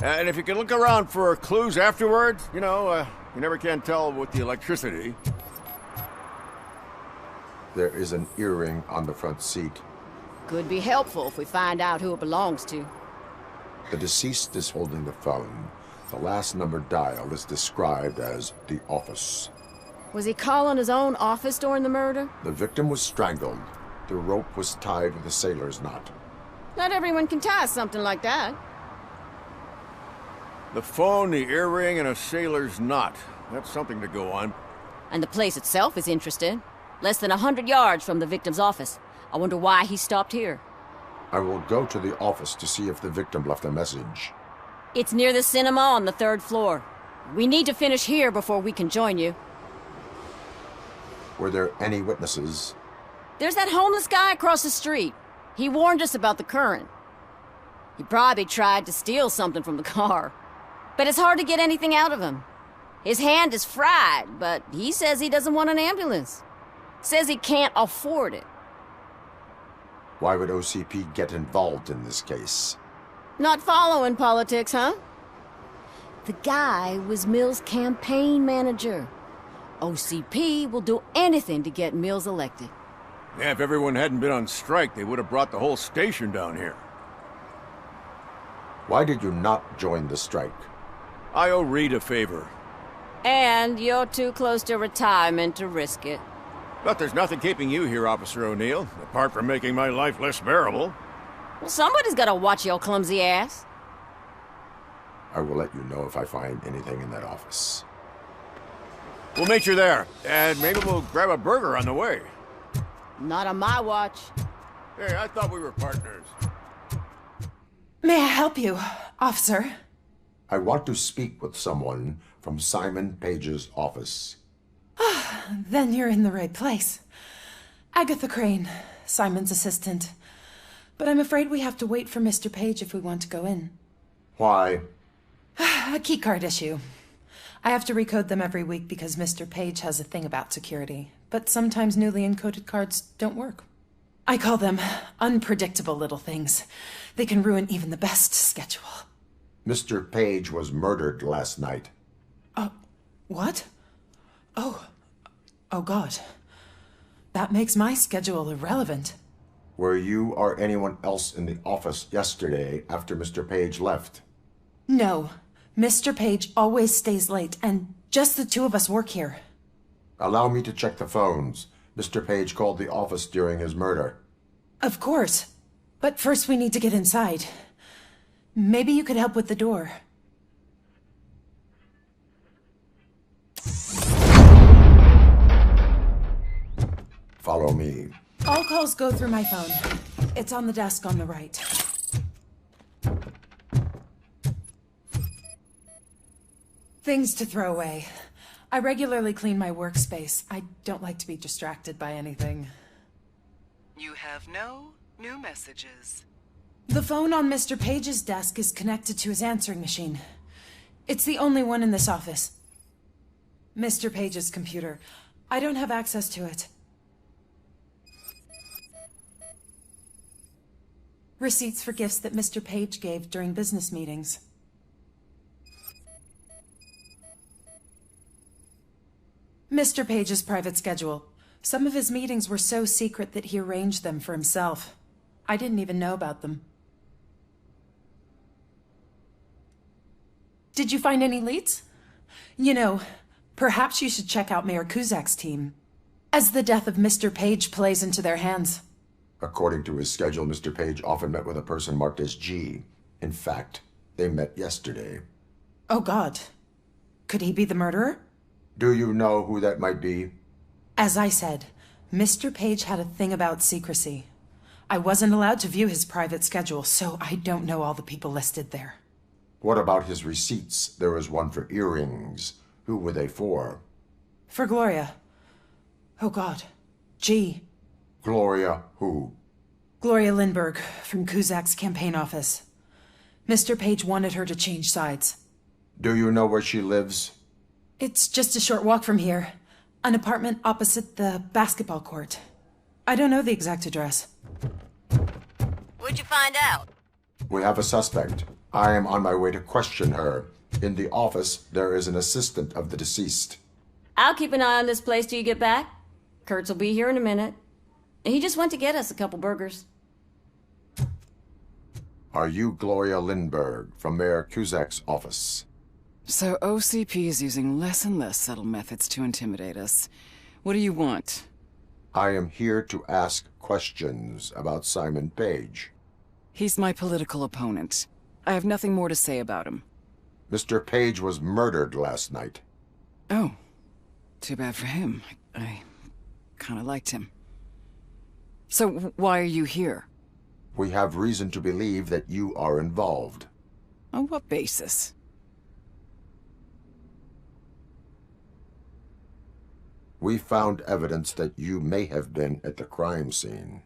And if you can look around for clues afterwards, you never can tell with the electricity. There is an earring on the front seat. Could be helpful if we find out who it belongs to. The deceased is holding the phone. The last number dialed is described as the office. Was he calling his own office during the murder? The victim was strangled. The rope was tied with a sailor's knot. Not everyone can tie something like that. The phone, the earring, and a sailor's knot. That's something to go on. And the place itself is interesting. Less than 100 yards from the victim's office. I wonder why he stopped here. I will go to the office to see if the victim left a message. It's near the cinema on the 3rd floor. We need to finish here before we can join you. Were there any witnesses? There's that homeless guy across the street. He warned us about the current. He probably tried to steal something from the car. But it's hard to get anything out of him. His hand is fried, but he says he doesn't want an ambulance. Says he can't afford it. Why would OCP get involved in this case? Not following politics, huh? The guy was Mills' campaign manager. OCP will do anything to get Mills elected. Yeah, if everyone hadn't been on strike, they would have brought the whole station down here. Why did you not join the strike? I owe Reed a favor. And you're too close to retirement to risk it. But there's nothing keeping you here, Officer O'Neill, apart from making my life less bearable. Well, somebody's gotta watch your clumsy ass. I will let you know if I find anything in that office. We'll meet you there, and maybe we'll grab a burger on the way. Not on my watch. Hey, I thought we were partners. May I help you, officer? I want to speak with someone from Simon Page's office. Then you're in the right place. Agatha Crane, Simon's assistant. But I'm afraid we have to wait for Mr. Page if we want to go in. Why? A keycard issue. I have to recode them every week because Mr. Page has a thing about security. But sometimes newly encoded cards don't work. I call them unpredictable little things. They can ruin even the best schedule. Mr. Page was murdered last night. What? Oh God. That makes my schedule irrelevant. Were you or anyone else in the office yesterday after Mr. Page left? No. Mr. Page always stays late, and just the two of us work here. Allow me to check the phones. Mr. Page called the office during his murder. Of course. But first we need to get inside. Maybe you could help with the door. Follow me. All calls go through my phone. It's on the desk on the right. Things to throw away. I regularly clean my workspace. I don't like to be distracted by anything. You have no new messages. The phone on Mr. Page's desk is connected to his answering machine. It's the only one in this office. Mr. Page's computer. I don't have access to it. Receipts for gifts that Mr. Page gave during business meetings. Mr. Page's private schedule. Some of his meetings were so secret that he arranged them for himself. I didn't even know about them. Did you find any leads? You know, perhaps you should check out Mayor Kuzak's team, as the death of Mr. Page plays into their hands. According to his schedule, Mr. Page often met with a person marked as G. In fact, they met yesterday. Oh God. Could he be the murderer? Do you know who that might be? As I said, Mr. Page had a thing about secrecy. I wasn't allowed to view his private schedule, so I don't know all the people listed there. What about his receipts? There was one for earrings. Who were they for? For Gloria. Oh God. G. Gloria who? Gloria Lindbergh, from Kuzak's campaign office. Mr. Page wanted her to change sides. Do you know where she lives? It's just a short walk from here. An apartment opposite the basketball court. I don't know the exact address. What'd you find out? We have a suspect. I am on my way to question her. In the office, there is an assistant of the deceased. I'll keep an eye on this place till you get back. Kurtz will be here in a minute. He just went to get us a couple burgers. Are you Gloria Lindbergh from Mayor Cusack's office? So OCP is using less and less subtle methods to intimidate us. What do you want? I am here to ask questions about Simon Page. He's my political opponent. I have nothing more to say about him. Mr. Page was murdered last night. Oh, too bad for him. I kind of liked him. So why are you here? We have reason to believe that you are involved. On what basis? We found evidence that you may have been at the crime scene.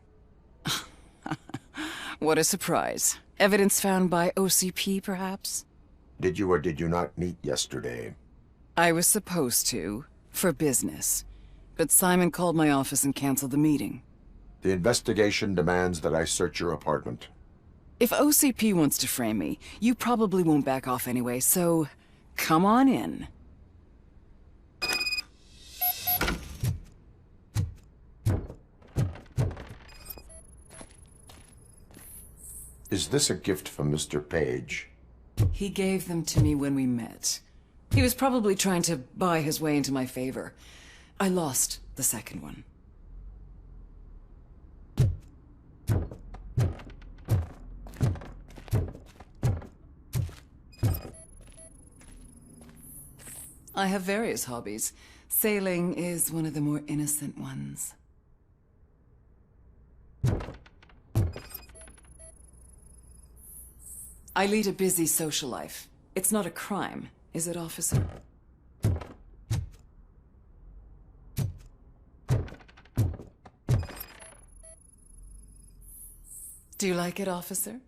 What a surprise. Evidence found by OCP, perhaps? Did you or did you not meet yesterday? I was supposed to, for business. But Simon called my office and canceled the meeting. The investigation demands that I search your apartment. If OCP wants to frame me, you probably won't back off anyway, so come on in. Is this a gift from Mr. Page? He gave them to me when we met. He was probably trying to buy his way into my favor. I lost the second one. I have various hobbies. Sailing is one of the more innocent ones. I lead a busy social life. It's not a crime, is it, officer? Do you like it, officer?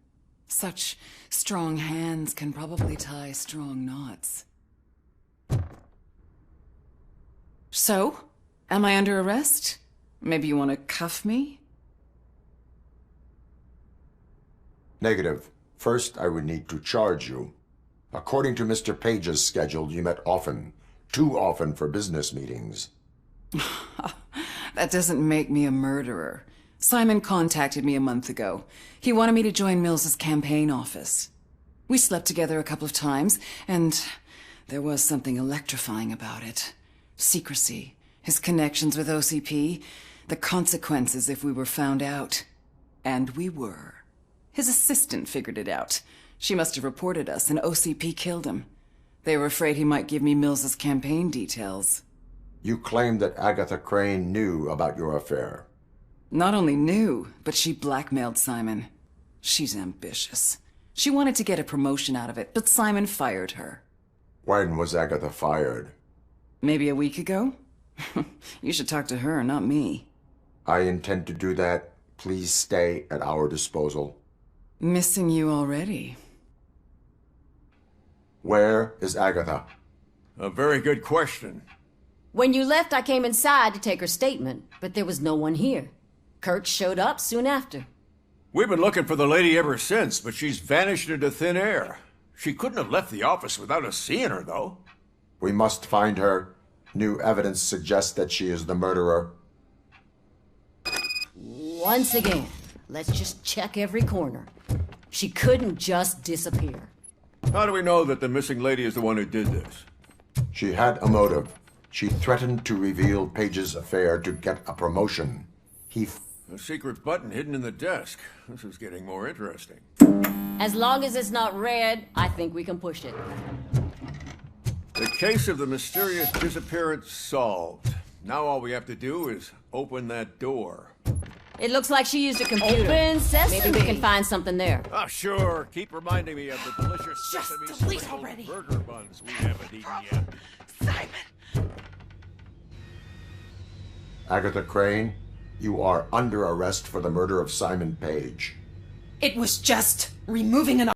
Such strong hands can probably tie strong knots. So, am I under arrest? Maybe you want to cuff me? Negative. First, I would need to charge you. According to Mr. Page's schedule, you met often. Too often for business meetings. That doesn't make me a murderer. Simon contacted me a month ago. He wanted me to join Mills's campaign office. We slept together a couple of times, and there was something electrifying about it. Secrecy, his connections with OCP, the consequences if we were found out. And we were. His assistant figured it out. She must have reported us, and OCP killed him. They were afraid he might give me Mills's campaign details. You claim that Agatha Crane knew about your affair. Not only knew, but she blackmailed Simon. She's ambitious. She wanted to get a promotion out of it, but Simon fired her. When was Agatha fired? Maybe a week ago? You should talk to her, not me. I intend to do that. Please stay at our disposal. Missing you already. Where is Agatha? A very good question. When you left, I came inside to take her statement, but there was no one here. Kurtz showed up soon after. We've been looking for the lady ever since, but she's vanished into thin air. She couldn't have left the office without us seeing her, though. We must find her. New evidence suggests that she is the murderer. Once again, let's just check every corner. She couldn't just disappear. How do we know that the missing lady is the one who did this? She had a motive. She threatened to reveal Page's affair to get a promotion. A secret button hidden in the desk. This is getting more interesting. As long as it's not red, I think we can push it. The case of the mysterious disappearance solved. Now all we have to do is open that door. It looks like she used a computer. Open sesame. Maybe we can find something there. Ah, sure. Keep reminding me of the delicious Just sesame delete sprinkled already. burger buns we haven't eaten yet. Simon! Agatha Crane, you are under arrest for the murder of Simon Page. It was just removing an